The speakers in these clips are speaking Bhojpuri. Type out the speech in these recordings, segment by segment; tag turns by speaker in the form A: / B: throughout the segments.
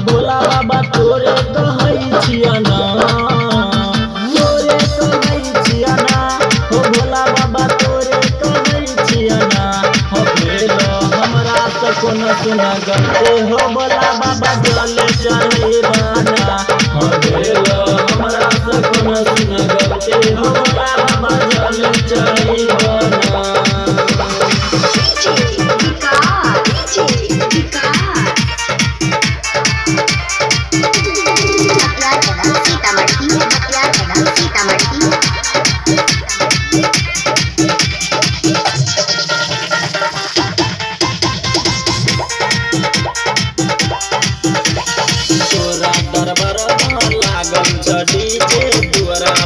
A: भोला बाबा तोरे कहै छिया ना, तोरे कहै छिया ना, हो भोला बाबा तोरे कहै छिया ना। हो भेल हमरा से कोनो सुना गलते, हो भोला बाबा जल चढ़ैबाना। हो भेल हमरा से कोनो सुना गलते, हो भोला बाबा जल चढ़ैबाना।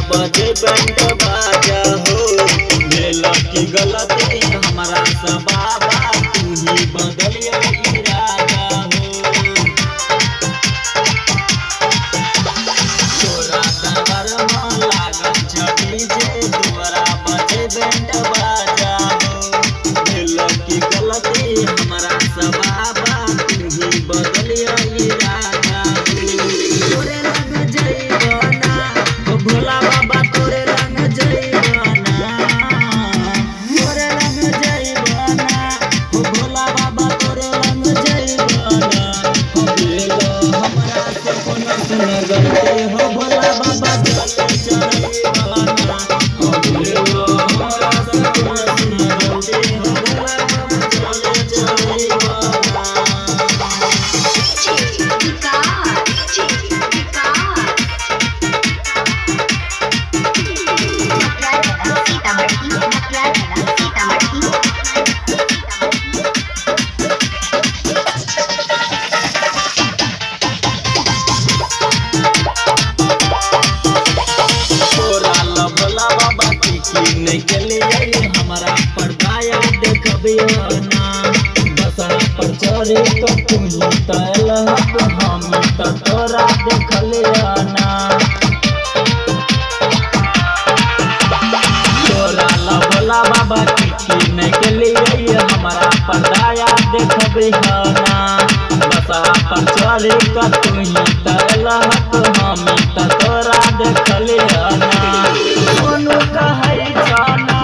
A: बजे बैंड बाजा हो, भेल की गलती हमारा से बाबा, तू ही बदलिया इरादा हो। तोरा दरबार में लागल छड़ी जे, दुआरा बजे बैंड बाजा हो, भेल की गलती हमारा से बाबा, तू ही बदलिया इरादा हो। तोरे लग जइबाना हो भोला बाबा, तोरे रंग जइबाना, तोरे रंग जइबाना, हो भोला बाबा तोरे रंग जइबाना। हो भेल हमरा से कोनो सुन गलते, हो भोला बाबा जल चढ़ैबाना। हो भेल हमरा से कोनो सुन गलते, हो भोला बाबा जल चढ़ैबाना। नहीं के लिए हमारा पर दया देखबिया ना, बसरा पर चढ़े तो तू ही तैल, हम तो तोरा देखलिया ना। तोरा ला भोला बाबा की नहीं के लिए हमारा पर दया देखबिया ना, बसरा पर चढ़े तो तू ही तैल, हम तो तोरा देखलिया ना। सोनू कहै जाना,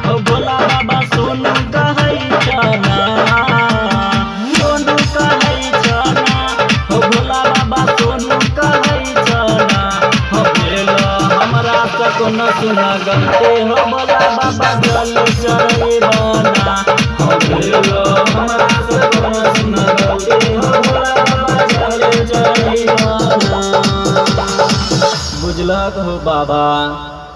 A: हो भोला बाबा सोनू कहै जाना, सोनू कहै जाना, हो भोला बाबा सोनू कहै जाना। हो भेल हमरा से कोनो सुना गलते, हो भोला बाबा जल चढ़ैबाना। हो भेल हमरा से कोनो सुना गलते, हो भोला बाबा जल चढ़ैबाना। बुझलक हो बाबा।